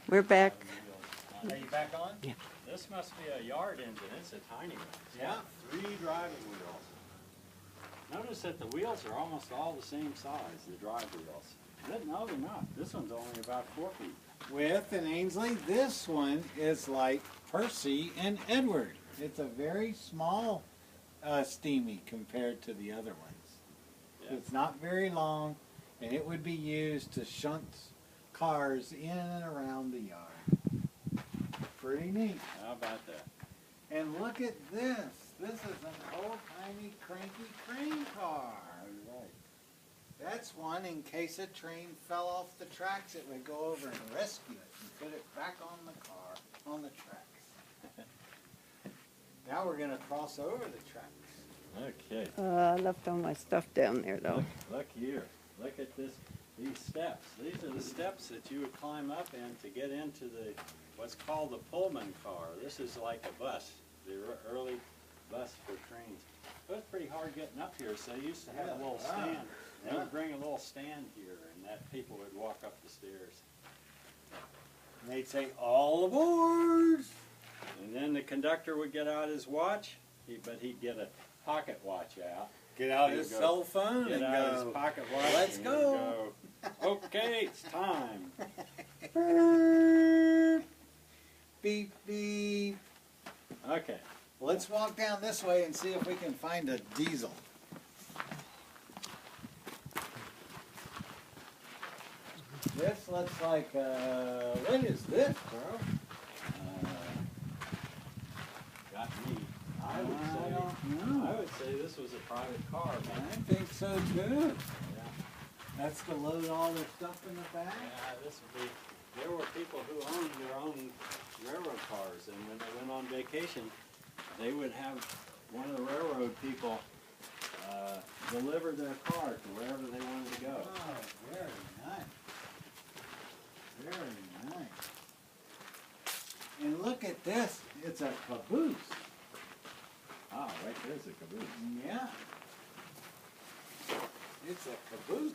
We're back. Are you back on? Yeah. This must be a yard engine. It's a tiny one. Yeah, 3 driving wheels. Notice that the wheels are almost all the same size, the drive wheels. No, they're not. This one's only about 4 feet. With and Ainsley, this one is like Percy and Edward. It's a very small Steamy compared to the other ones. Yeah. It's not very long, and it would be used to shunt cars in and around the yard. Pretty neat. How about that? And look at this. This is an old-timey cranky crane car. Right. That's one in case a train fell off the tracks, it would go over and rescue it and put it back on the car, on the tracks. Now we're going to cross over the tracks. Okay. I left all my stuff down there, though. Look here. Look at this. These steps. These are the steps that you would climb up in to get into the what's called the Pullman car. This is like a bus, the early bus for trains. It was pretty hard getting up here, so they used to have a little stand. They would bring a little stand here, and that people would walk up the stairs. And they'd say, all aboard! And then the conductor would get out his watch, but he'd get a pocket watch out. Get out He'd his go- cell phone Get and out his go, pocket watch. let's and go. go. Okay, it's time. beep, beep. Okay. Let's walk down this way and see if we can find a diesel. This looks like, what is this, bro? Got me. I would say this was a private car, I man. think so too. Yeah. That's to load all their stuff in the back? Yeah, this would be. There were people who owned their own railroad cars, and when they went on vacation, they would have one of the railroad people deliver their car to wherever they wanted to go. Oh, very nice. Very nice. And look at this. It's a caboose. Ah, right there's a caboose. Yeah. It's a caboose.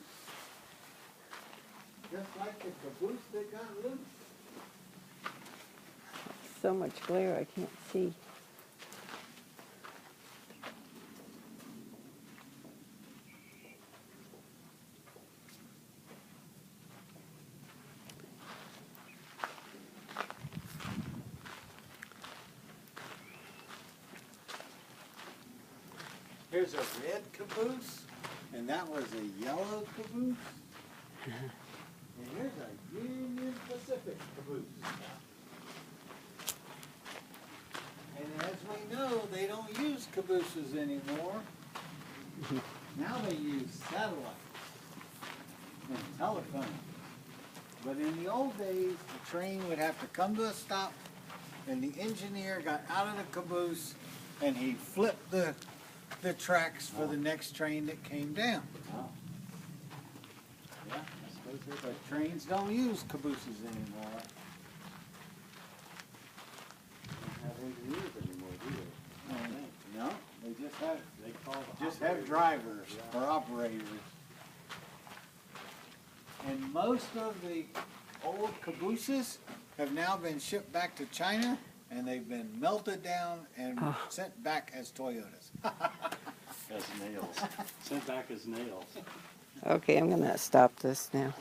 Just like the caboose that got loose. So much glare, I can't see. Here's a red caboose, and that was a yellow caboose. And here's a Union Pacific caboose. And as we know, they don't use cabooses anymore. Now they use satellites and telephones. But in the old days, the train would have to come to a stop, and the engineer got out of the caboose, and he flipped the tracks for the next train that came down. Oh. Yeah, I suppose they're But trains don't use cabooses anymore. don't have engineers anymore, do they? No, they just have They call the just have operators. drivers Yeah. or operators. And most of the old cabooses have now been shipped back to China, and they've been melted down and sent back as Toyotas. As nails. Sent back as nails. Okay, I'm going to stop this now.